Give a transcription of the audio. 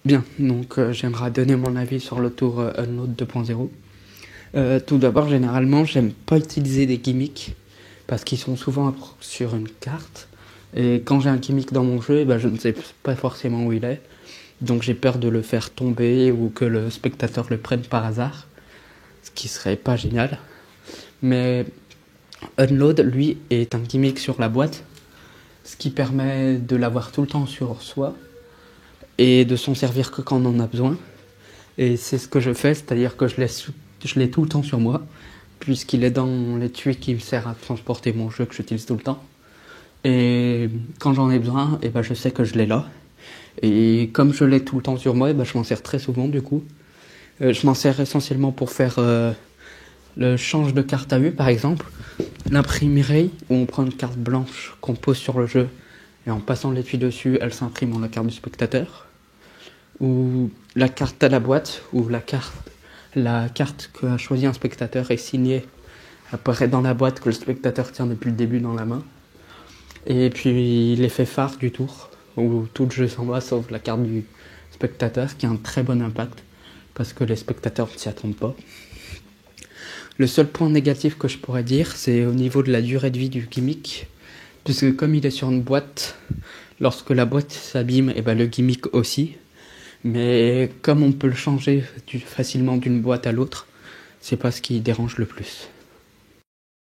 Bien, donc j'aimerais donner mon avis sur le tour Unload 2.0. Tout d'abord, généralement, j'aime pas utiliser des gimmicks parce qu'ils sont souvent sur une carte. Et quand j'ai un gimmick dans mon jeu, je ne sais pas forcément où il est. Donc j'ai peur de le faire tomber ou que le spectateur le prenne par hasard, ce qui serait pas génial. Mais Unload, lui, est un gimmick sur la boîte, ce qui permet de l'avoir tout le temps sur soi et de s'en servir que quand on en a besoin. Et c'est ce que je fais, c'est-à-dire que je l'ai tout le temps sur moi, puisqu'il est dans l'étui qui me sert à transporter mon jeu que j'utilise tout le temps. Et quand j'en ai besoin, je sais que je l'ai là. Et comme je l'ai tout le temps sur moi, je m'en sers très souvent du coup. Je m'en sers essentiellement pour faire le change de carte à vue par exemple. L'imprimerie, où on prend une carte blanche qu'on pose sur le jeu, et en passant l'étui dessus, elle s'imprime en la carte du spectateur. Ou la carte à la boîte, où la carte qu'a choisi un spectateur est signée, apparaît dans la boîte que le spectateur tient depuis le début dans la main. Et puis l'effet phare du tour, où tout le jeu s'en va sauf la carte du spectateur, qui a un très bon impact, parce que les spectateurs ne s'y attendent pas. Le seul point négatif que je pourrais dire, c'est au niveau de la durée de vie du gimmick, puisque comme il est sur une boîte, lorsque la boîte s'abîme, le gimmick aussi. Mais comme on peut le changer facilement d'une boîte à l'autre, c'est pas ce qui dérange le plus.